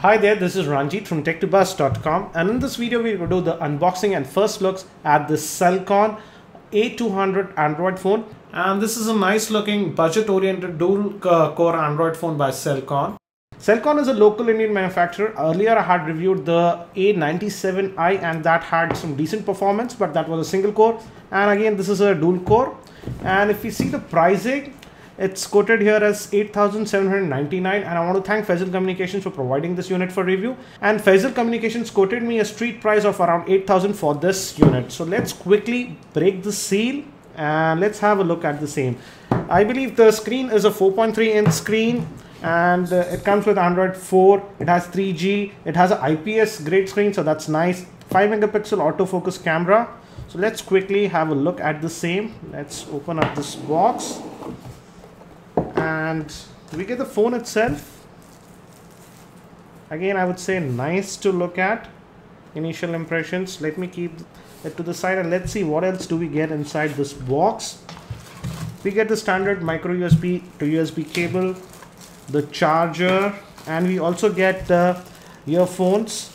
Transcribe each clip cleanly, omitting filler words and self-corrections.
Hi there, this is Ranjit from tech2buzz.com, and in this video we will do the unboxing and first looks at the Celkon A200 Android phone. And this is a nice looking budget oriented dual core Android phone by Celkon. Celkon is a local Indian manufacturer. Earlier I had reviewed the A97i and that had some decent performance, but that was a single core, and again this is a dual core. And if you see the pricing, it's quoted here as 8,799, and I want to thank Faisal Communications for providing this unit for review. And Faisal Communications quoted me a street price of around 8,000 for this unit. So let's quickly break the seal and let's have a look at the same. I believe the screen is a 4.3-inch screen, and it comes with Android 4. It has 3G. It has an IPS grade screen, so that's nice. 5-megapixel autofocus camera. So let's quickly have a look at the same. Let's open up this box. And we get the phone itself. Again, I would say nice to look at. Initial impressions. Let me keep it to the side and let's see what else do we get inside this box. We get the standard micro USB to USB cable, the charger, and we also get the earphones.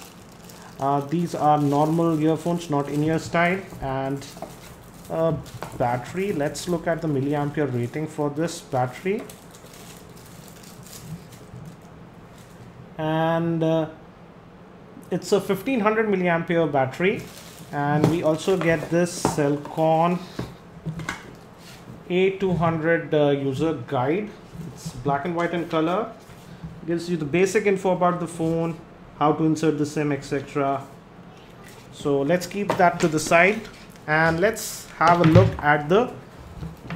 These are normal earphones, not in-ear style, and battery. Let's look at the milliampere rating for this battery. And it's a 1500 milliampere battery. And we also get this Celkon A200 user guide. It's black and white in color. Gives you the basic info about the phone, how to insert the SIM, etc. So let's keep that to the side and let's have a look at the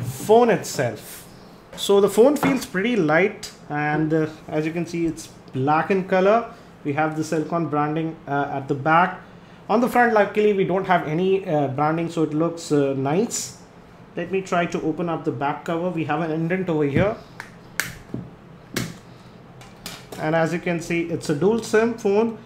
phone itself. So the phone feels pretty light, and as you can see, it's black in color. We have the Celkon branding at the back. On the front, luckily we don't have any branding, so it looks nice. Let me try to open up the back cover. We have an indent over here, and as you can see, it's a dual SIM phone.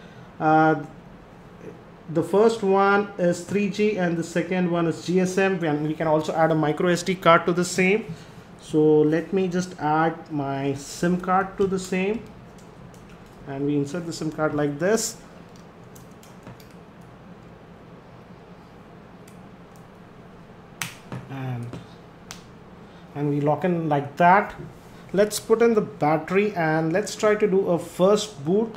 The first one is 3G and the second one is GSM, and we can also add a micro SD card to the same. So let me just add my SIM card to the same, and we insert the SIM card like this. And we lock in like that. Let's put in the battery and let's try to do a first boot.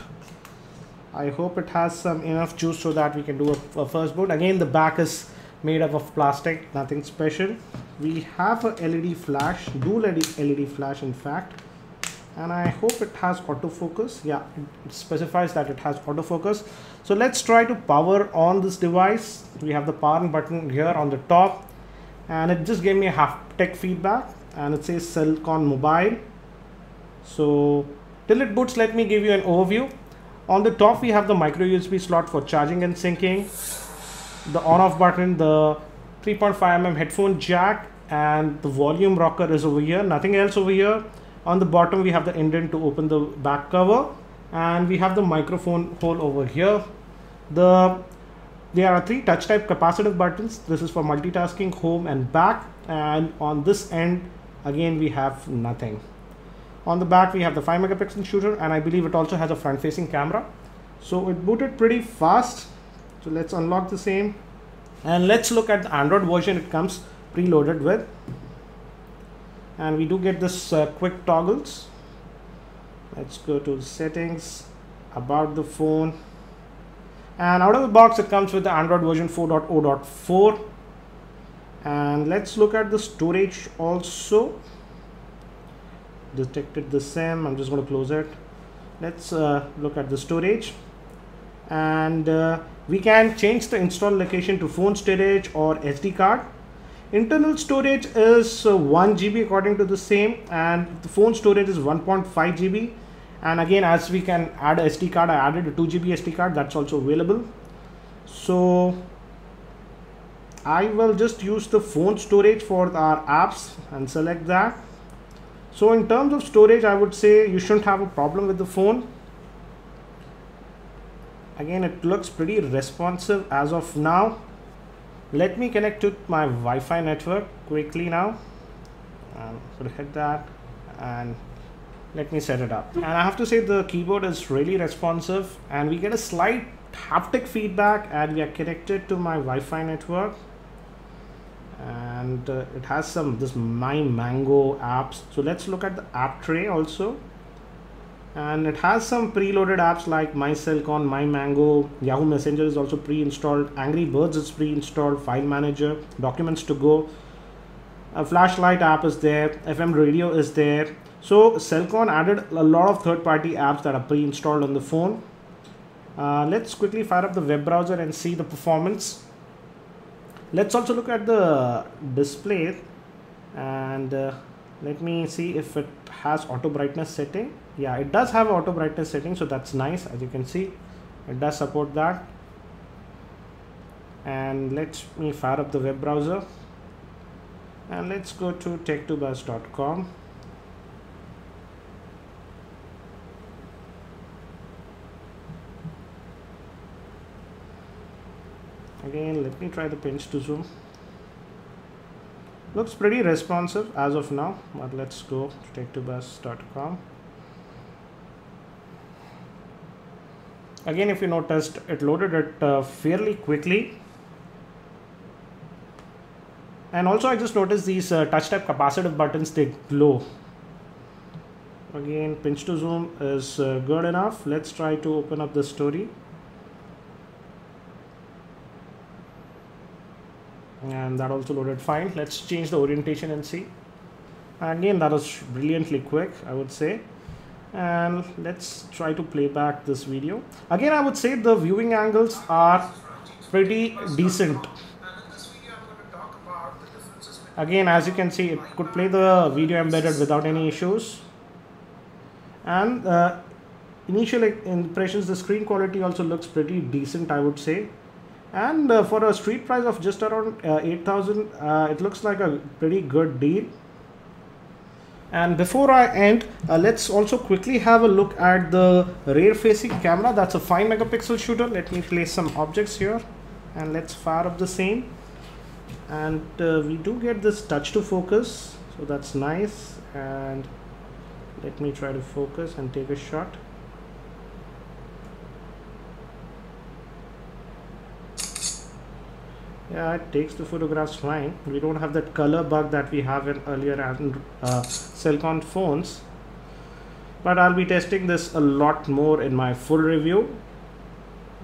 I hope it has some enough juice so that we can do a first boot. Again, the back is made up of plastic, nothing special. We have a LED flash, dual LED flash in fact, and I hope it has autofocus. Yeah, it specifies that it has autofocus. So let's try to power on this device. We have the power button here on the top, and it just gave me a haptic feedback, and it says Celkon Mobile. So till it boots, let me give you an overview. On the top we have the micro USB slot for charging and syncing, the on off button, the 3.5mm headphone jack, and the volume rocker is over here, nothing else over here. On the bottom we have the indent to open the back cover, and we have the microphone hole over here. There are 3 touch type capacitive buttons. This is for multitasking, home and back, and on this end again we have nothing. On the back we have the 5-megapixel shooter, and I believe it also has a front facing camera. So it booted pretty fast. So let's unlock the same and let's look at the Android version it comes preloaded with. And we do get this quick toggles. Let's go to settings, about the phone, and out of the box it comes with the Android version 4.0.4. and let's look at the storage also. Detected the SIM. I'm just going to close it. Let's look at the storage, and we can change the install location to phone storage or SD card. Internal storage is 1 GB according to the same, and the phone storage is 1.5 GB. And again, as we can add a SD card, I added a 2 GB SD card, that's also available. So I will just use the phone storage for our apps and select that. So in terms of storage, I would say you shouldn't have a problem with the phone. Again, it looks pretty responsive as of now. Let me connect to my Wi-Fi network quickly now. I'm going to hit that, and let me set it up. And I have to say the keyboard is really responsive, and we get a slight haptic feedback, and we are connected to my Wi-Fi network. And it has this My Mango apps. So let's look at the app tray also. And it has some preloaded apps like My Celkon, My Mango, Yahoo Messenger is also pre-installed, Angry Birds is pre-installed, File Manager, Documents to Go, a flashlight app is there, FM radio is there. So Celkon added a lot of third-party apps that are pre-installed on the phone. Let's quickly fire up the web browser and see the performance. Let's also look at the display, and let me see if it has auto brightness setting. Yeah, it does have auto brightness setting, so that's nice. As you can see, it does support that. And let me fire up the web browser, and let's go to tech2buzz.com. Again, let me try the pinch to zoom. Looks pretty responsive as of now, but let's go to tech2buzz.com. Again, if you noticed, it loaded it fairly quickly. And also I just noticed these touch type capacitive buttons, they glow. Again, pinch to zoom is good enough. Let's try to open up the story. And that also loaded fine. Let's change the orientation and see. Again, that was brilliantly quick, I would say. And let's try to play back this video. Again, I would say the viewing angles are pretty decent. Again, as you can see, it could play the video embedded without any issues. And initial impressions, the screen quality also looks pretty decent, I would say. And for a street price of just around 8,000, it looks like a pretty good deal. And before I end, let's also quickly have a look at the rear facing camera. That's a 5 megapixel shooter. Let me place some objects here and let's fire up the same. And we do get this touch to focus, so that's nice. And let me try to focus and take a shot. Yeah, it takes the photographs fine. We don't have that color bug that we have in earlier Celkon phones. But I'll be testing this a lot more in my full review.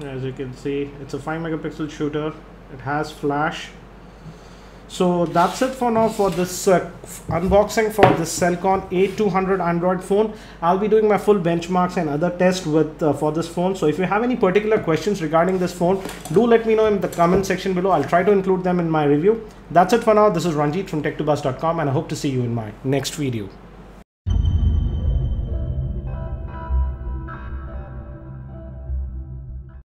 As you can see, it's a 5 megapixel shooter. It has flash. So that's it for now for this unboxing for this Celkon A200 Android phone. I'll be doing my full benchmarks and other tests with for this phone. So if you have any particular questions regarding this phone, do let me know in the comment section below. I'll try to include them in my review. That's it for now. This is Ranjit from tech2buzz.com, and I hope to see you in my next video.